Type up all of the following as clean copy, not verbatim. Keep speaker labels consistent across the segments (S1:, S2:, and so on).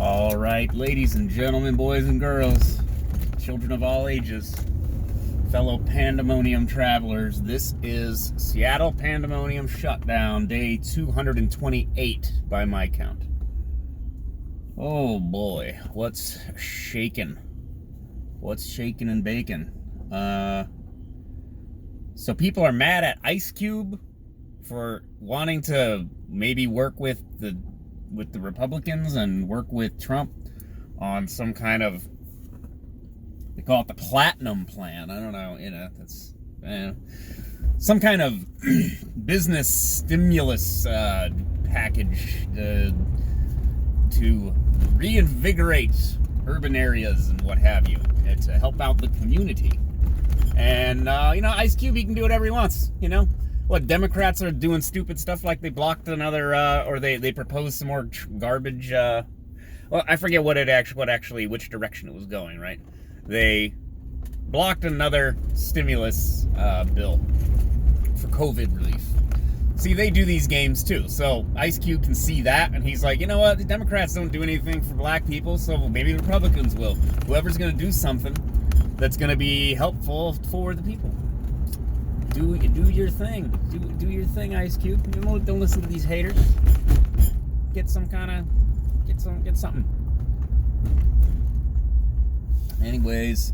S1: All right, ladies and gentlemen, boys and girls, children of all ages, fellow Pandemonium travelers, this is Seattle Pandemonium Shutdown, day 228 by my count. Oh boy, what's shaking? What's shaking and baking? So people are mad at Ice Cube for wanting to maybe work with the Republicans and work with Trump on some kind of, they call it the Platinum Plan. I don't know, that's some kind of business stimulus package to reinvigorate urban areas and what have you, and to help out the community. And, Ice Cube, he can do whatever he wants, What, Democrats are doing stupid stuff like they blocked another, or they proposed some more garbage, well, I forget which direction it was going, right? They blocked another stimulus bill for COVID relief. See, they do these games too. So Ice Cube can see that, and he's like, you know what? The Democrats don't do anything for black people, so maybe the Republicans will. Whoever's going to do something that's going to be helpful for the people. Do your thing. Do your thing, Ice Cube. Don't listen to these haters. Get something. Anyways,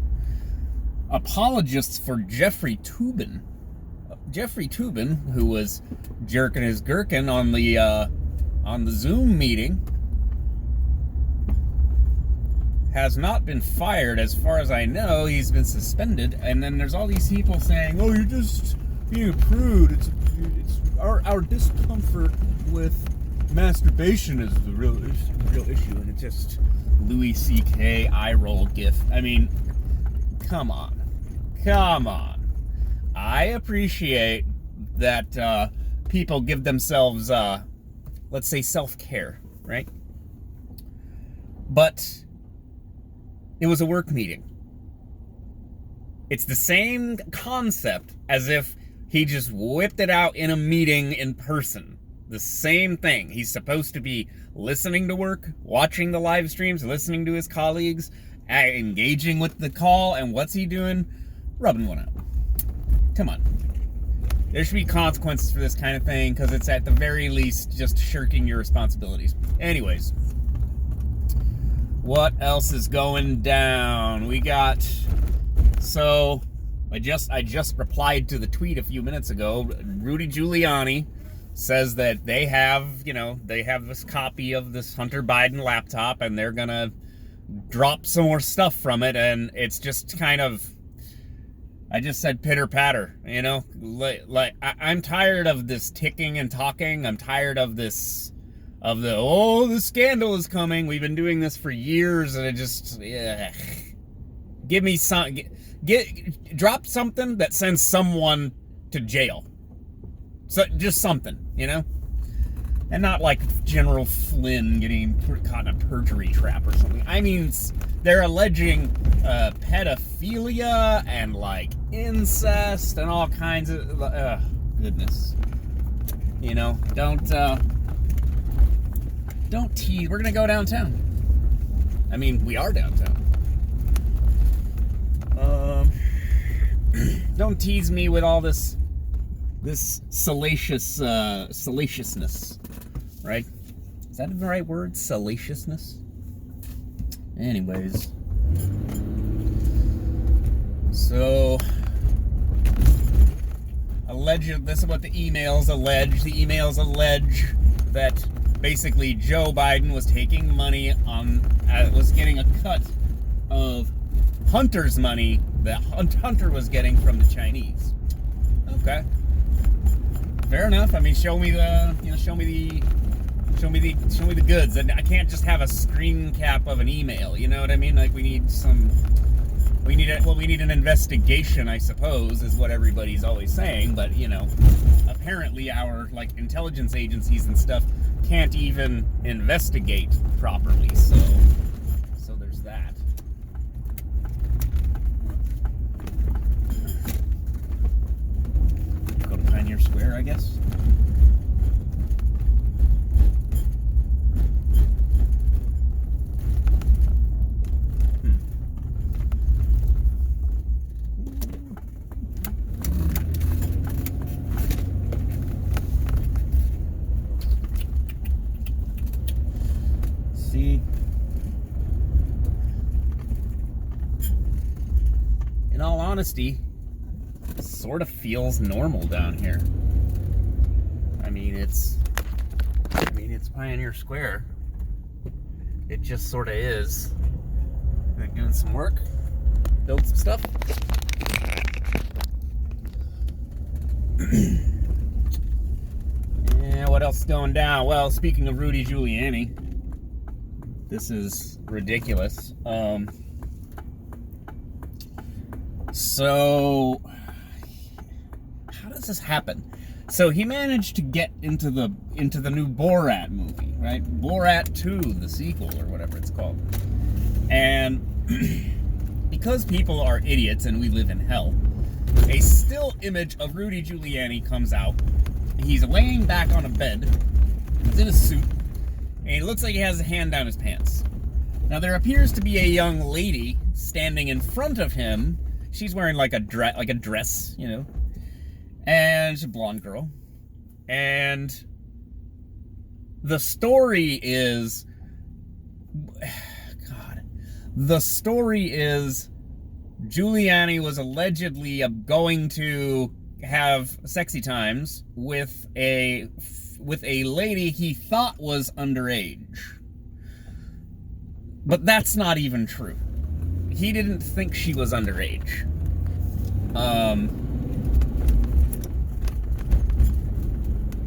S1: apologists for Jeffrey Toobin. Jeffrey Toobin, who was jerking his gherkin on the Zoom meeting, has not been fired as far as I know. He's been suspended, and then there's all these people saying, "Oh, you're just being a prude. It's our discomfort with masturbation is the real issue," and it's just Louis C.K. eye roll gif. I mean, come on. I appreciate that people give themselves, let's say, self-care, right? But it was a work meeting. It's the same concept as if he just whipped it out in a meeting in person. The same thing. He's supposed to be listening to work, watching the live streams, listening to his colleagues, engaging with the call, and what's he doing? Rubbing one out. Come on. There should be consequences for this kind of thing, because it's at the very least just shirking your responsibilities. Anyways. What else is going down? We got, so I just replied to the tweet a few minutes ago. Rudy Giuliani says that they have this copy of this Hunter Biden laptop, and they're gonna drop some more stuff from it, and it's just kind of, I just said pitter patter, like I'm tired of this ticking and talking. I'm tired of this. The scandal is coming. We've been doing this for years, and it just, give me some, drop something that sends someone to jail. So just something, and not like General Flynn getting caught in a perjury trap or something. I mean, they're alleging pedophilia and like incest and all kinds of, goodness, don't tease. We're going to go downtown. I mean, we are downtown. Don't tease me with all this salaciousness, right? Is that the right word? Salaciousness? Anyways. So, this is what the emails allege. The emails allege that basically Joe Biden was taking money was getting a cut of Hunter's money that Hunter was getting from the Chinese. Okay, fair enough. I mean, show me the goods. And I can't just have a screen cap of an email. You know what I mean? Like we need an investigation, I suppose, is what everybody's always saying. But apparently our intelligence agencies and stuff can't even investigate properly. So there's that. Go to Pioneer Square, I guess. See? In all honesty, it sort of feels normal down here. I mean, it's Pioneer Square. It just sort of is. Like doing some work, build some stuff. Yeah, what else is going down? Well, speaking of Rudy Giuliani, this is ridiculous. So how does this happen? So he managed to get into the new Borat movie, right? Borat 2, the sequel or whatever it's called. And because people are idiots and we live in hell, a still image of Rudy Giuliani comes out. He's laying back on a bed. He's in a suit, and he looks like he has a hand down his pants. Now there appears to be a young lady standing in front of him. She's wearing like a dress, you know. And she's a blonde girl. And the story is... God. The story is Giuliani was allegedly going to have sexy times with a lady he thought was underage. But that's not even true. He didn't think she was underage.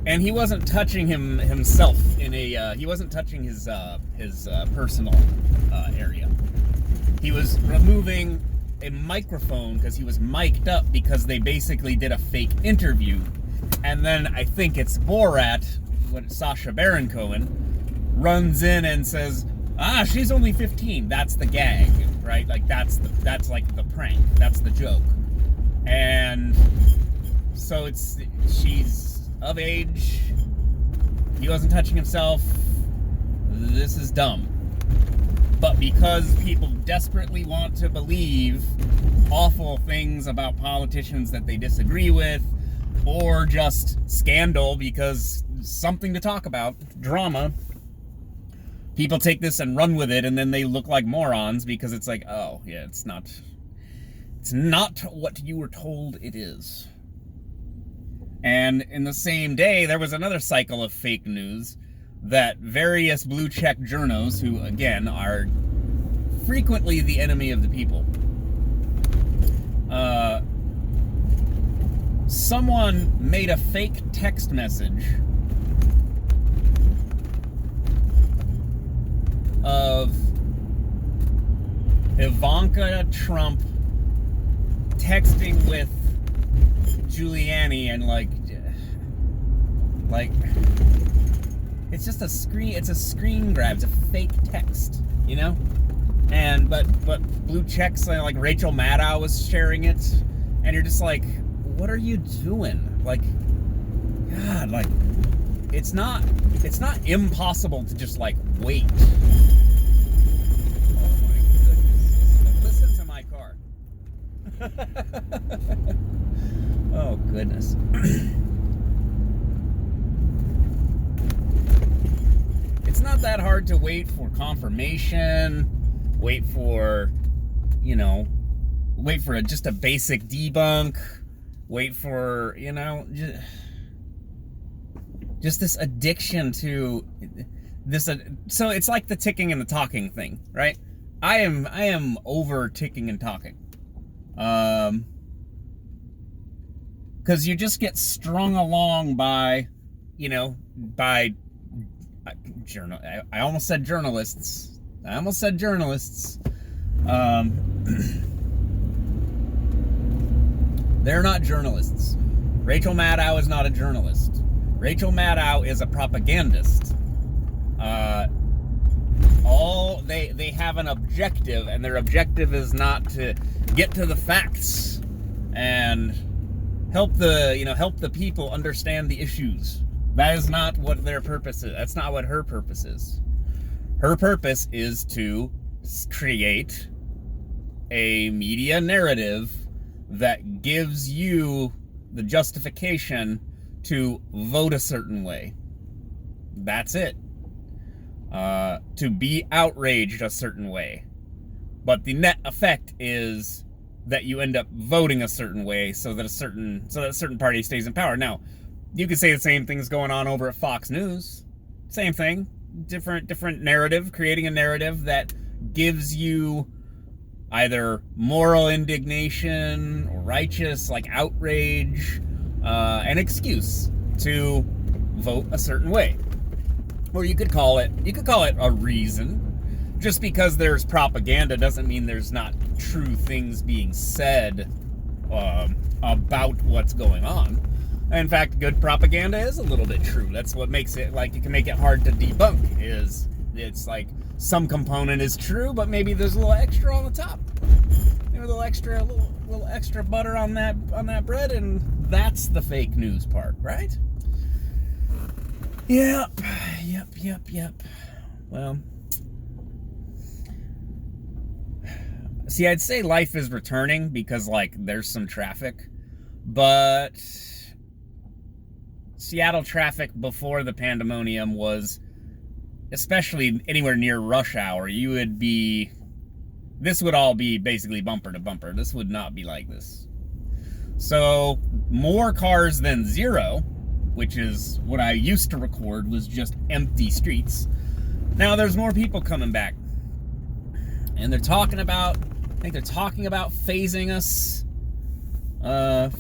S1: And he wasn't touching himself in a. He wasn't touching his personal area. He was removing a microphone because he was mic'd up because they basically did a fake interview, and then I think it's Borat, Sacha Baron Cohen, runs in and says, she's only 15. That's the gag, right? Like that's like the prank. That's the joke, and so she's of age. He wasn't touching himself. This is dumb. But because people desperately want to believe awful things about politicians that they disagree with, or just scandal because something to talk about, drama, people take this and run with it, and then they look like morons because it's like, oh, yeah, it's not what you were told it is. And in the same day, there was another cycle of fake news that various blue-check journos, who, again, are frequently the enemy of the people, someone made a fake text message of Ivanka Trump texting with Giuliani, and like it's just a screen grab. It's a fake text, you know. And but blue checks, like Rachel Maddow was sharing it, and you're just like, what are you doing? Like, God, like it's not impossible to just like wait. Oh my goodness! Listen to my car. Oh, goodness. It's not that hard to wait for confirmation, wait for just a basic debunk, wait for, just this addiction to this. So it's like the ticking and the talking thing, right? I am over ticking and talking. Because you just get strung along by I almost said journalists. They're not journalists. Rachel Maddow is not a journalist. Rachel Maddow is a propagandist. They have an objective, and their objective is not to get to the facts and help the people understand the issues. That is not what their purpose is. That's not what her purpose is. Her purpose is to create a media narrative that gives you the justification to vote a certain way. That's it. to be outraged a certain way. But the net effect is that you end up voting a certain way so that a certain party stays in power. Now, you could say the same thing's going on over at Fox News. Same thing. Different narrative, creating a narrative that gives you either moral indignation or righteous, like outrage, an excuse to vote a certain way. Or you could call it a reason. Just because there's propaganda doesn't mean there's not true things being said about what's going on. In fact, good propaganda is a little bit true. That's what makes it, like, it can make it hard to debunk, is it's like some component is true, but maybe there's a little extra on the top. Maybe a little extra butter on that bread, and that's the fake news part, right? Yep. Well, see, I'd say life is returning because, like, there's some traffic, but Seattle traffic before the Pandemonium was, especially anywhere near rush hour, this would all be basically bumper to bumper. This would not be like this. So, more cars than zero, which is what I used to record, was just empty streets. Now there's more people coming back. And I think they're talking about phasing us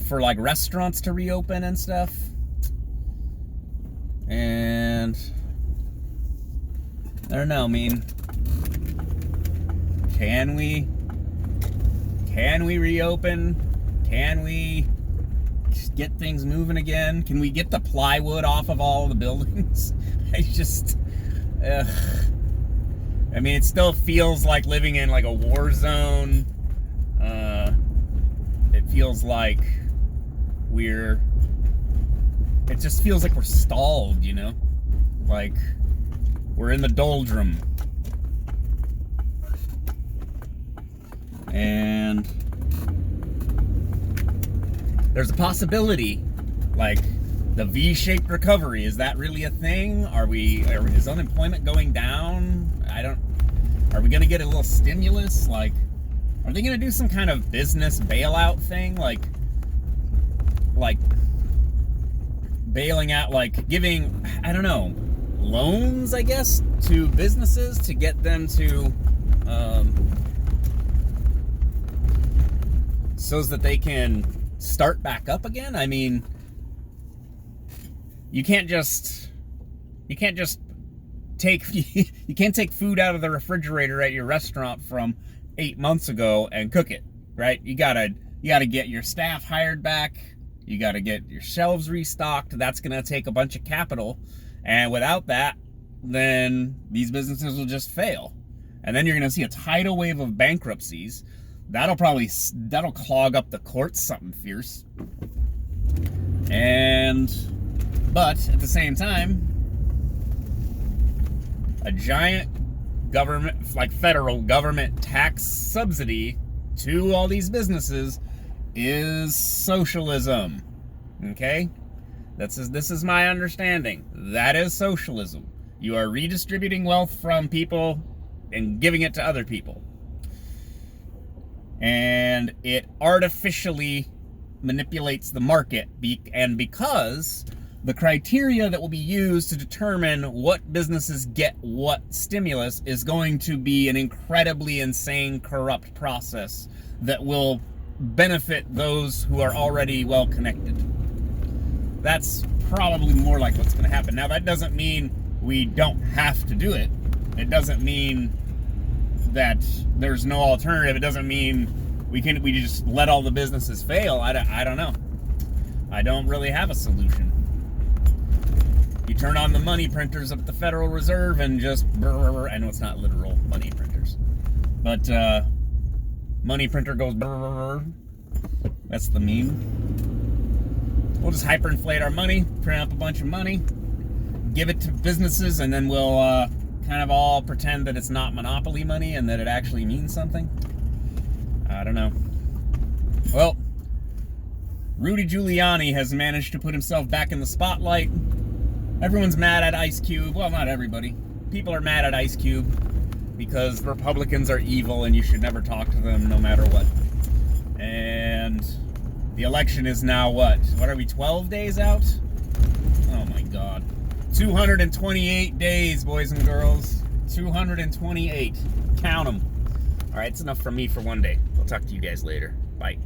S1: for, like, restaurants to reopen and stuff. And I don't know, I mean, can we reopen? Can we just get things moving again? Can we get the plywood off of all the buildings? I mean, it still feels like living in, like, a war zone. It feels like it just feels like we're stalled, you know? Like, we're in the doldrum. And there's a possibility, like, the V-shaped recovery, is that really a thing? Is unemployment going down? Are we gonna get a little stimulus? Like, are they gonna do some kind of business bailout thing? Like bailing out, like giving, I don't know, loans, I guess, to businesses to get them to, so that they can start back up again? I mean, you can't take food out of the refrigerator at your restaurant from 8 months ago and cook it, right? You gotta get your staff hired back. You gotta get your shelves restocked. That's gonna take a bunch of capital, and without that, then these businesses will just fail. And then you're gonna see a tidal wave of bankruptcies. That'll clog up the courts something fierce. But at the same time, a giant government, like federal government tax subsidy to all these businesses is socialism. Okay? This is my understanding. That is socialism. You are redistributing wealth from people and giving it to other people. And it artificially manipulates the market, and because the criteria that will be used to determine what businesses get what stimulus is going to be an incredibly insane, corrupt process that will benefit those who are already well connected. That's probably more like what's going to happen. Now, that doesn't mean we don't have to do it. It doesn't mean that there's no alternative. It doesn't mean we just let all the businesses fail. I don't know. I don't really have a solution. You turn on the money printers up at the Federal Reserve and just, I know it's not literal money printers, but money printer goes, that's the meme. We'll just hyperinflate our money, print up a bunch of money, give it to businesses, and then we'll kind of all pretend that it's not monopoly money and that it actually means something. I don't know. Well, Rudy Giuliani has managed to put himself back in the spotlight. Everyone's mad at Ice Cube. Well, not everybody. people are mad at Ice Cube because Republicans are evil and you should never talk to them no matter what. And the election is now what? What are we, 12 days out? Oh my God. 228 days, boys and girls. 228. Count them. All right, it's enough from me for one day. I'll talk to you guys later. Bye.